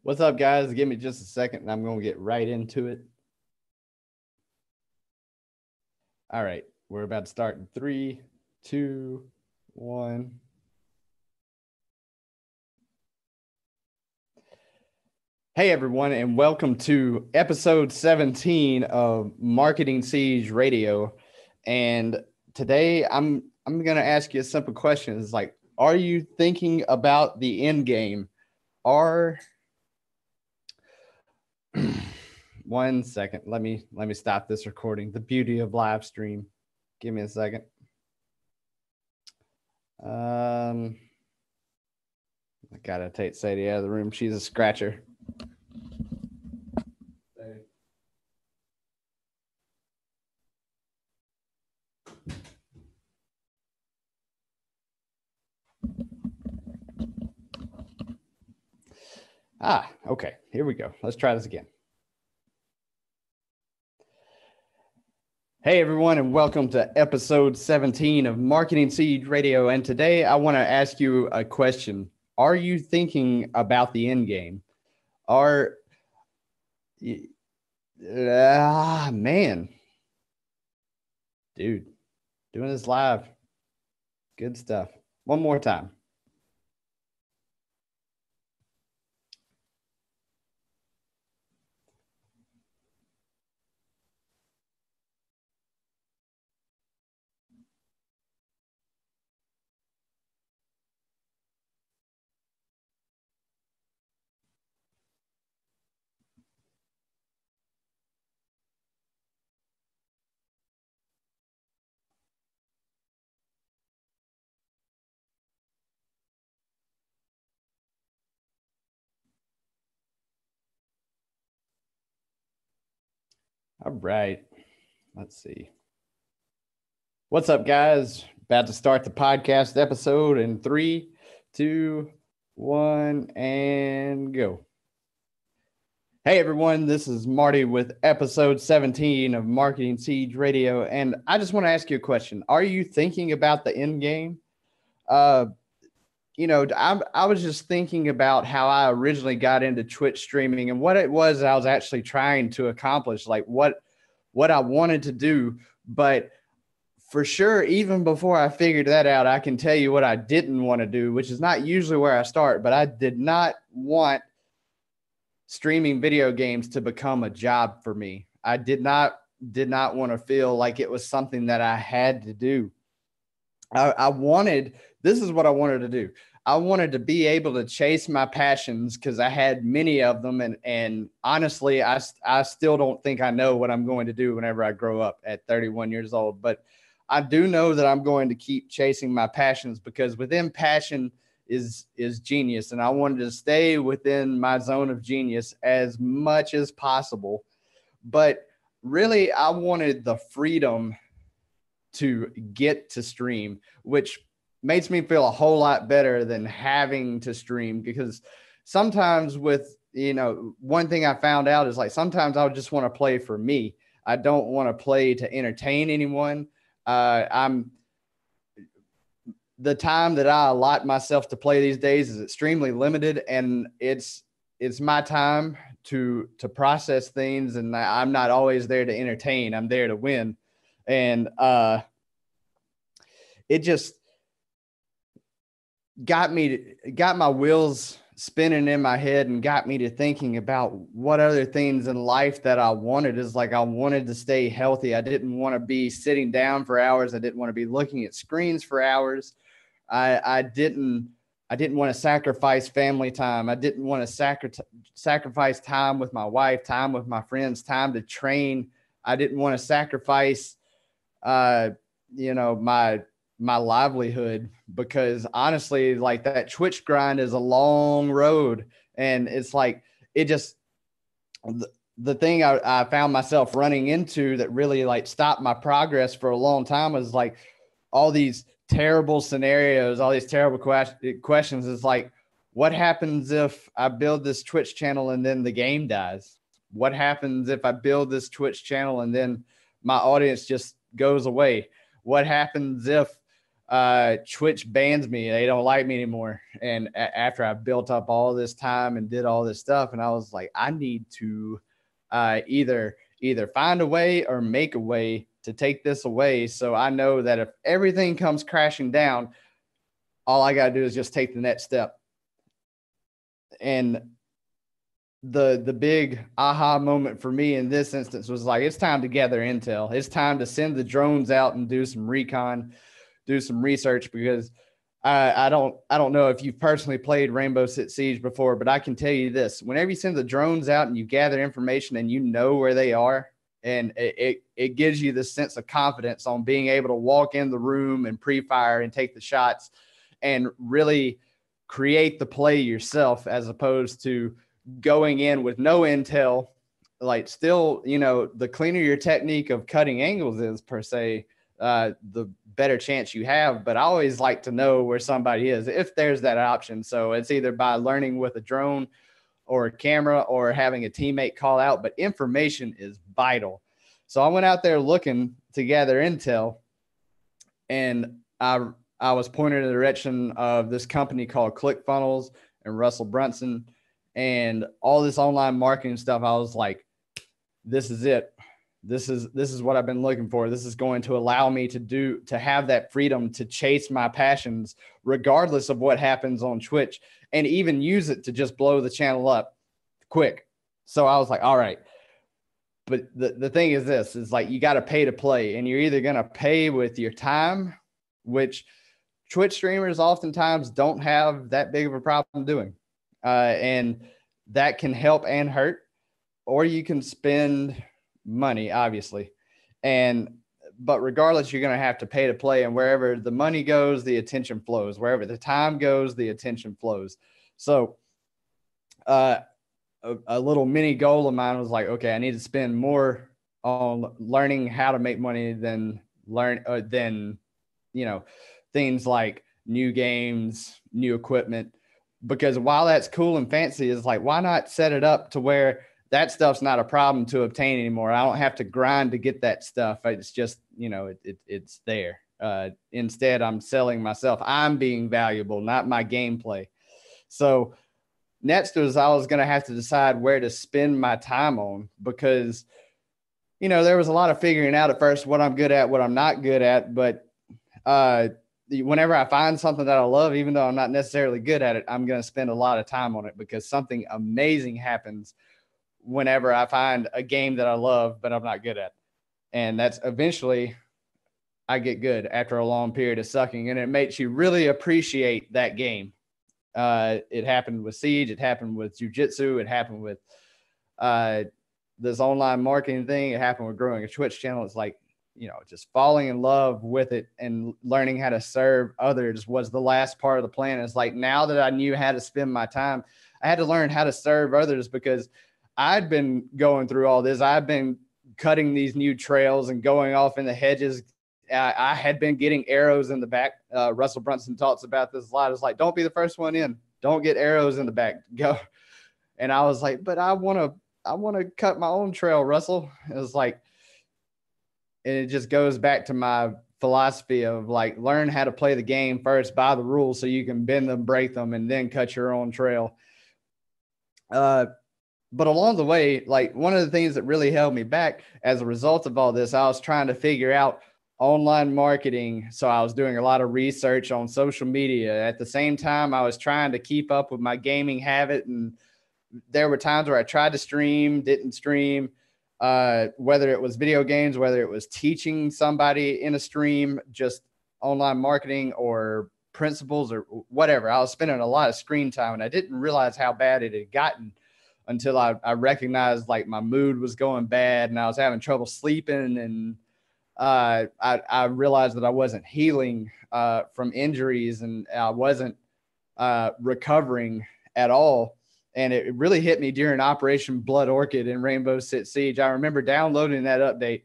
What's up, guys? Give me just a second and I'm going to get right into it. All right. We're about to start in 3, 2, 1. Hey, everyone, and welcome to episode 17 of Marketing Siege Radio. And today I'm going to ask you a simple question. It's like, are you thinking about the end game? One second. Let me stop this recording. The beauty of live stream. Give me a second. I gotta take Sadie out of the room. She's a scratcher. Okay. Here we go. Let's try this again. Hey, everyone, and welcome to episode 17 of Marketing Siege Radio. And today I want to ask you a question. Are you thinking about the end game? Man. Dude, doing this live. Good stuff. One more time. All right. Let's see. What's up, guys? About to start the podcast episode in 3, 2, 1, and go. Hey, everyone. This is Marty with episode 17 of Marketing Siege Radio. And I just want to ask you a question. Are you thinking about the end game? I was just thinking about how I originally got into Twitch streaming and what it was I was actually trying to accomplish, like what I wanted to do. But for sure, even before I figured that out, I can tell you what I didn't want to do, which is not usually where I start, but I did not want streaming video games to become a job for me. I did not want to feel like it was something that I had to do. This is what I wanted to do. I wanted to be able to chase my passions because I had many of them. And honestly, I still don't think I know what I'm going to do whenever I grow up at 31 years old. But I do know that I'm going to keep chasing my passions because within passion is genius. And I wanted to stay within my zone of genius as much as possible. But really, I wanted the freedom to get to stream, which makes me feel a whole lot better than having to stream, because sometimes one thing I found out is like sometimes I would just want to play for me. I don't want to play to entertain anyone. The time that I allot myself to play these days is extremely limited, and it's my time to process things, and I'm not always there to entertain. I'm there to win. And it just got my wheels spinning in my head and got me to thinking about what other things in life that I wanted. Is like I wanted to stay healthy. I didn't want to be sitting down for hours. I didn't want to be looking at screens for hours. I didn't want to sacrifice family time. I didn't want to sacrifice time with my wife, time with my friends, time to train. I didn't want to sacrifice my livelihood, because honestly, like that Twitch grind is a long road. And it's like, the thing I found myself running into that really like stopped my progress for a long time was like all these terrible scenarios, all these terrible questions. Is like, what happens if I build this Twitch channel and then the game dies? What happens if I build this Twitch channel and then my audience just goes away? What happens if Twitch bans me. They don't like me anymore. And after I built up all this time and did all this stuff, and I was like, I need to either find a way or make a way to take this away. So I know that if everything comes crashing down, all I got to do is just take the next step. And the big aha moment for me in this instance was like, it's time to gather intel. It's time to send the drones out and do some recon, do some research, because I don't know if you've personally played Rainbow Six Siege before, but I can tell you this: whenever you send the drones out and you gather information and you know where they are, and it gives you this sense of confidence on being able to walk in the room and pre-fire and take the shots and really create the play yourself, as opposed to going in with no intel. Like, still, the cleaner your technique of cutting angles is, per se, the better chance you have. But I always like to know where somebody is, if there's that option. So it's either by learning with a drone or a camera or having a teammate call out, but information is vital. So I went out there looking to gather intel, and I was pointed in the direction of this company called ClickFunnels and Russell Brunson and all this online marketing stuff. I was like, this is it. This is what I've been looking for. This is going to allow me to have that freedom to chase my passions, regardless of what happens on Twitch, and even use it to just blow the channel up quick. So I was like, all right. But the thing is this, is like, you got to pay to play, and you're either going to pay with your time, which Twitch streamers oftentimes don't have that big of a problem doing. And that can help and hurt, or you can spend money, obviously. But regardless, you're going to have to pay to play, and wherever the money goes, the attention flows. Wherever the time goes, the attention flows. So a little mini goal of mine was like, okay, I need to spend more on learning how to make money than things like new games, new equipment. Because while that's cool and fancy, is like, why not set it up to where that stuff's not a problem to obtain anymore? I don't have to grind to get that stuff. It's just, it's there. Instead, I'm selling myself. I'm being valuable, not my gameplay. So next was, I was going to have to decide where to spend my time on, because, there was a lot of figuring out at first what I'm good at, what I'm not good at. But whenever I find something that I love, even though I'm not necessarily good at it, I'm going to spend a lot of time on it, because something amazing happens whenever I find a game that I love, but I'm not good at. And that's eventually I get good after a long period of sucking, and it makes you really appreciate that game. It happened with Siege. It happened with Jiu-Jitsu. It happened with this online marketing thing. It happened with growing a Twitch channel. It's like, just falling in love with it and learning how to serve others was the last part of the plan. It's like, now that I knew how to spend my time, I had to learn how to serve others, because I'd been going through all this. I've been cutting these new trails and going off in the hedges. I had been getting arrows in the back. Russell Brunson talks about this a lot. It's like, don't be the first one in. Don't get arrows in the back. Go. And I was like, but I want to cut my own trail, Russell. It was like, and it just goes back to my philosophy of like, learn how to play the game first by the rules so you can bend them, break them, and then cut your own trail. But along the way, like, one of the things that really held me back as a result of all this, I was trying to figure out online marketing. So I was doing a lot of research on social media. At the same time, I was trying to keep up with my gaming habit. And there were times where I tried to stream, didn't stream, whether it was video games, whether it was teaching somebody in a stream, just online marketing or principles or whatever. I was spending a lot of screen time, and I didn't realize how bad it had gotten until I recognized like my mood was going bad and I was having trouble sleeping. And I realized that I wasn't healing from injuries, and I wasn't recovering at all. And it really hit me during Operation Blood Orchid in Rainbow Six Siege. I remember downloading that update,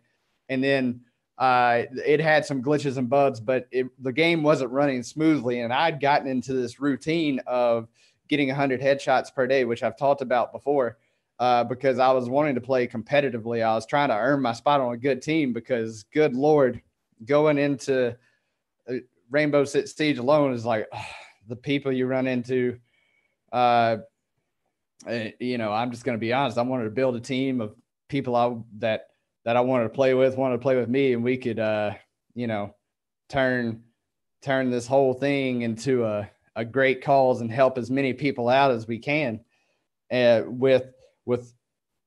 and then it had some glitches and bugs, but the game wasn't running smoothly. And I'd gotten into this routine of getting 100 headshots per day, which I've talked about before, because I was wanting to play competitively. I was trying to earn my spot on a good team, because, good Lord, going into Rainbow Six Siege alone is like the people you run into. I'm just going to be honest. I wanted to build a team of people that I wanted to play with me, and we could, turn this whole thing into a great cause and help as many people out as we can, with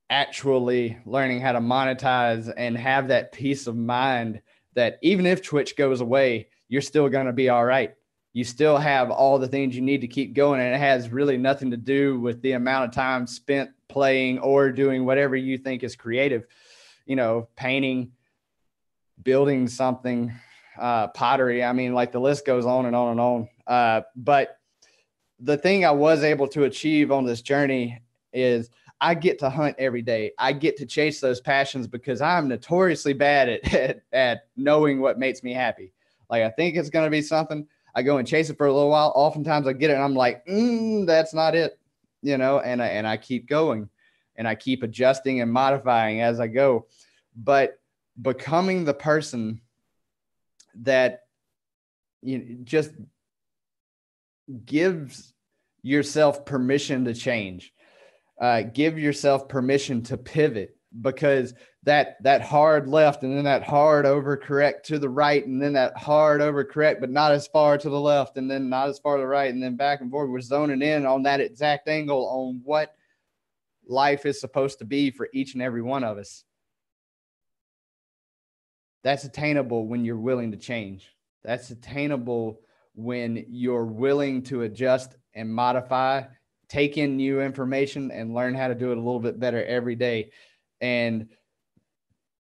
actually learning how to monetize and have that peace of mind that even if Twitch goes away, you're still going to be all right. You still have all the things you need to keep going. And it has really nothing to do with the amount of time spent playing or doing whatever you think is creative, painting, building something, pottery. I mean, like the list goes on and on and on. But the thing I was able to achieve on this journey is I get to hunt every day. I get to chase those passions because I'm notoriously bad at knowing what makes me happy. Like I think it's going to be something. I go and chase it for a little while. Oftentimes I get it and I'm like, that's not it, and I keep going and I keep adjusting and modifying as I go. But becoming the person that just gives yourself permission to change, give yourself permission to pivot, because that hard left and then that hard overcorrect to the right and then that hard overcorrect, but not as far to the left and then not as far to the right and then back and forth. We're zoning in on that exact angle on what life is supposed to be for each and every one of us. That's attainable when you're willing to change. That's attainable when you're willing to adjust and modify, take in new information and learn how to do it a little bit better every day. And,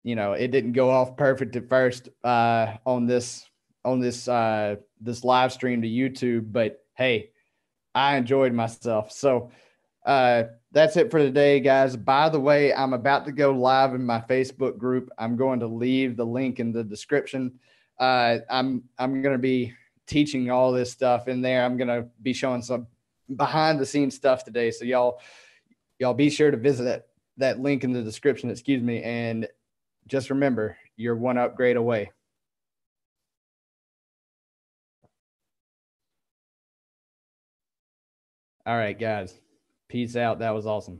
it didn't go off perfect at first on this live stream to YouTube, but hey, I enjoyed myself. So that's it for today, guys. By the way, I'm about to go live in my Facebook group. I'm going to leave the link in the description. I'm going to be teaching all this stuff in there. I'm going to be showing some behind the scenes stuff today. So y'all be sure to visit that link in the description, and just remember, you're one upgrade away. All right, guys. Peace out. That was awesome.